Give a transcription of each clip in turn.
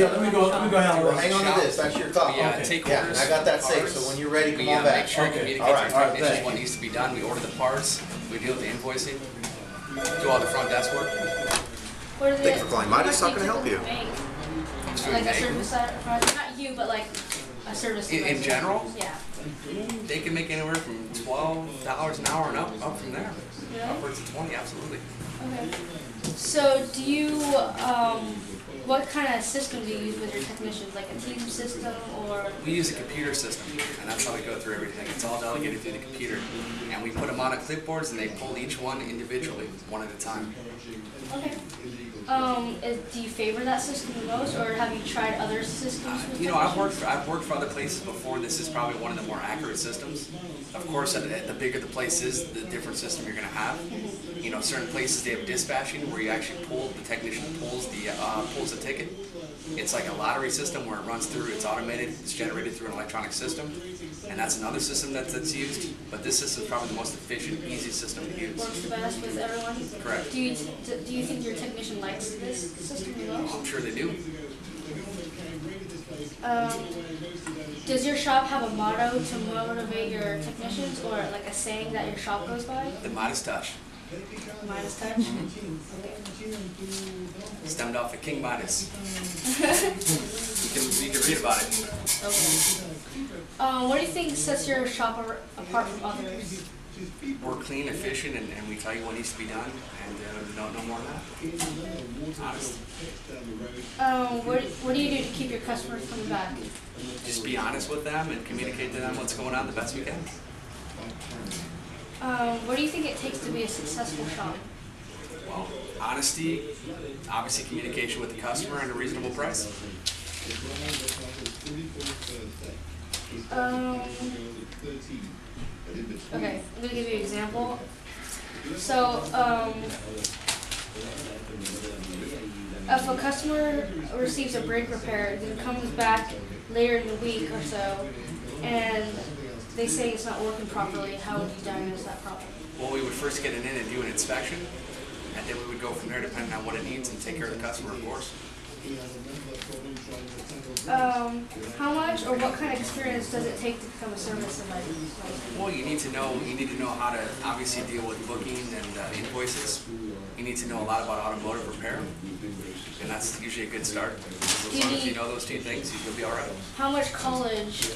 let me go hang on to this. That's your call. Yeah, take orders. I got that saved. So when you're ready, come on back. Make sure you communicate to the technicians what needs to be done. We order the parts. We deal with the invoicing. Do all the front desk work. Thank you for calling. Midas, how can I help you? Like a service project, not you, but like a service. In general? Yeah. They can make anywhere from $12 an hour and up from there. Yeah. Upwards of 20, absolutely. Okay. So do you, what kind of system do you use with your technicians? Like a team system or? We use a computer system, and that's how we go through everything. It's all delegated through the computer. And we put them on a clipboards, and they pull each one individually, one at a time. Okay. Do you favor that system the most, or have you tried other systems? You know, I've worked for other places before. This is probably one of the more accurate systems. Of course, the bigger the place is, the different system you're going to have. You know, certain places they have dispatching where you actually the technician pulls the ticket. It's like a lottery system where it runs through. It's automated. It's generated through an electronic system, and that's another system that's used. But this system is probably the most efficient, easy system to use. Works the best with everyone. Correct. Do you think your technician likes this system the most? I'm sure they do. Does your shop have a motto to motivate your technicians, or like a saying that your shop goes by? The Midas touch. Midas touch? Stemmed off of King Midas. you can read about it. Okay. What do you think sets your shop apart from others? We're clean, efficient, and we tell you what needs to be done, and no more than that. Honest. What do you do to keep your customers coming back? Just be honest with them and communicate to them what's going on the best we can. What do you think it takes to be a successful shop? Well, honesty, obviously communication with the customer, and a reasonable price. Okay, I'm going to give you an example. So, if a customer receives a brake repair and comes back later in the week or so, and they say it's not working properly, how would you diagnose that problem? Well, we would first get it in and do an inspection, and then we would go from there depending on what it needs and take care of the customer, of course. How much or what kind of experience does it take to become a service advisor? Well, you need to know how to obviously deal with booking and invoices. You need to know a lot about automotive repair, and that's usually a good start. As long as you know those two things, you'll be all right. How much college?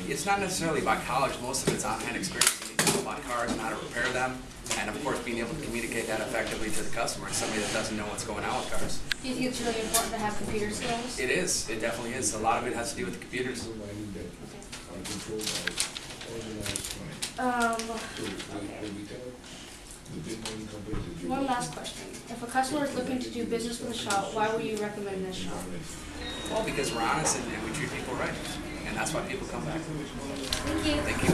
It's not necessarily about college. Most of it's on-hand experience. You need to know about cars and how to repair them, and of course being able to communicate that effectively to the customer, somebody that doesn't know what's going on with cars. Do you think it's really important to have computer skills? It is. It definitely is. A lot of it has to do with the computers. One last question. If a customer is looking to do business with a shop, why would you recommend this shop? Well, because we're honest and we treat people right. And that's why people come back. Thank you. Thank you.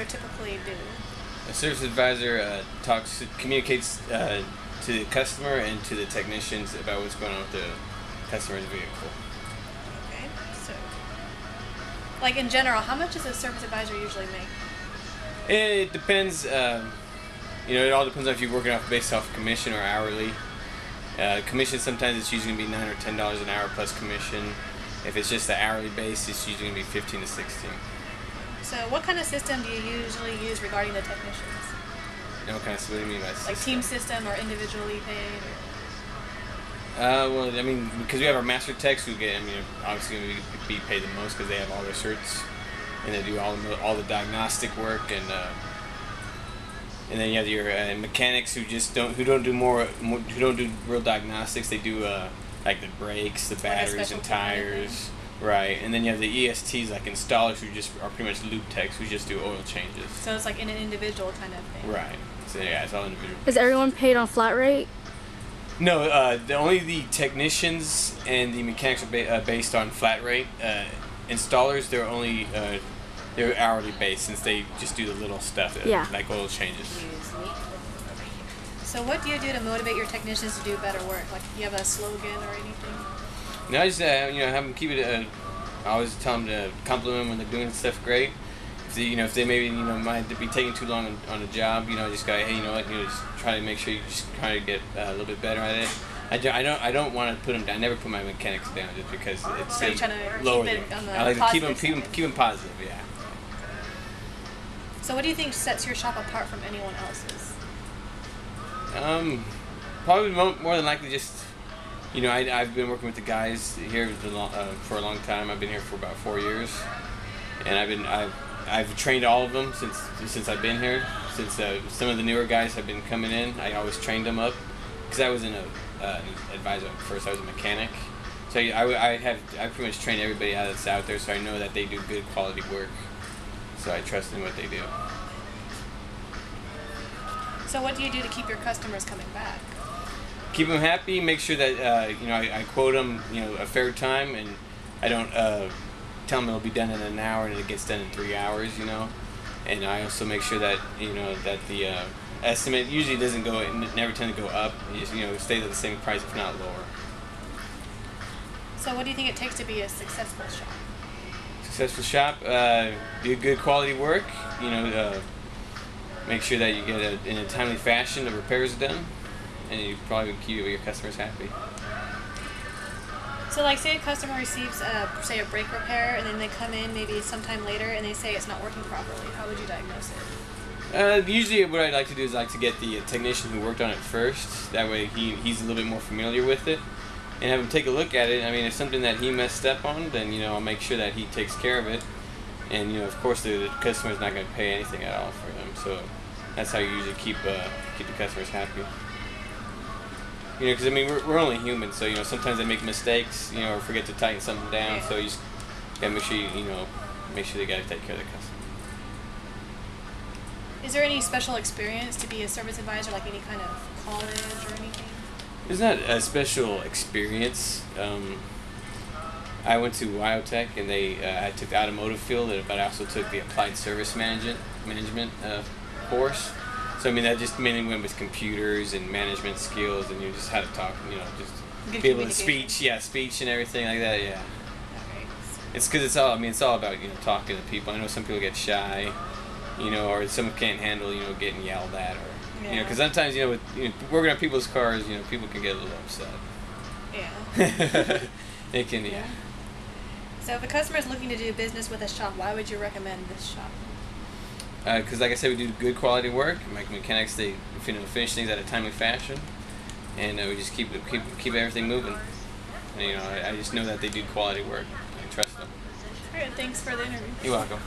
Typically do? A service advisor communicates to the customer and to the technicians about what's going on with the customer's vehicle. Okay, so like in general, how much does a service advisor usually make? It depends. It all depends on if you're working based off commission or hourly. Commission, sometimes it's usually going to be $9 or $10 an hour plus commission. If it's just the hourly base, it's usually going to be 15 to 16. So what kind of system do you usually use regarding the technicians? What kind of system? What do you mean by system? Like team system or individually paid? Well, I mean, because we have our master techs who get, obviously going to be paid the most because they have all their certs and they do all the diagnostic work, and then you have your mechanics who don't do real diagnostics. They do like the brakes, the batteries, and tires. Right, and then you have the ESTs, like installers, who just are pretty much lube techs, who just do oil changes. So it's like in an individual kind of thing. Right. So yeah, it's all individual. Is everyone paid on flat rate? No, only the technicians and the mechanics are based on flat rate. Installers, they're hourly based, since they just do the little stuff, like oil changes. So what do you do to motivate your technicians to do better work? Like, do you have a slogan or anything? No, I just have them keep it I always tell them to compliment them when they're doing stuff great. If they maybe might be taking too long on a job, just go, hey, you know what, just try to make sure you just try to get a little bit better at it. I don't want to put them down. I never put my mechanics down just because it's So you're trying to lower keep it them. on the I like to keep positive them positive. Yeah. So what do you think sets your shop apart from anyone else's? Probably more than likely just, I've been working with the guys here for a long time. I've been here for about 4 years, and I've trained all of them since I've been here. Since some of the newer guys have been coming in, I always trained them up because I was an advisor at first. I was a mechanic, so I pretty much train everybody that's out there, so I know that they do good quality work. So I trust in what they do. So what do you do to keep your customers coming back? Keep them happy. Make sure that I quote them a fair time, and I don't tell them it'll be done in an hour and it gets done in 3 hours. And I also make sure that that the estimate usually never tend to go up. It just stays at the same price, if not lower. So what do you think it takes to be a successful shop? Successful shop, do good quality work. Make sure that you get in a timely fashion the repairs are done, and you probably keep your customers happy. So like say a customer receives say a brake repair and then they come in maybe sometime later and they say it's not working properly. How would you diagnose it? Usually what I like to do is to get the technician who worked on it first. That way he's a little bit more familiar with it, and have him take a look at it. I mean, if something that he messed up on, then I'll make sure that he takes care of it. And of course the customer's not going to pay anything at all for them. So that's how you usually keep the customers happy. Because we're only human, so sometimes they make mistakes, or forget to tighten something down. So you just gotta make sure make sure they gotta take care of the customer. Is there any special experience to be a service advisor, like any kind of college or anything? It's not a special experience. I went to Wyotech, and I took the automotive field, but I also took the applied service management course. So that just mainly went with computers and management skills, and just how to talk, just be able to speech and everything like that. Yeah. Okay. It's because it's all about talking to people. I know some people get shy, or some can't handle getting yelled at, or because sometimes with working on people's cars, people can get a little upset. Yeah. They can, yeah. So if a customer is looking to do business with a shop, why would you recommend this shop? Because like I said, we do good quality work. My mechanics, they finish things at a timely fashion, and we just keep everything moving. And, I just know that they do quality work. I trust them. All right, thanks for the interview. You're welcome.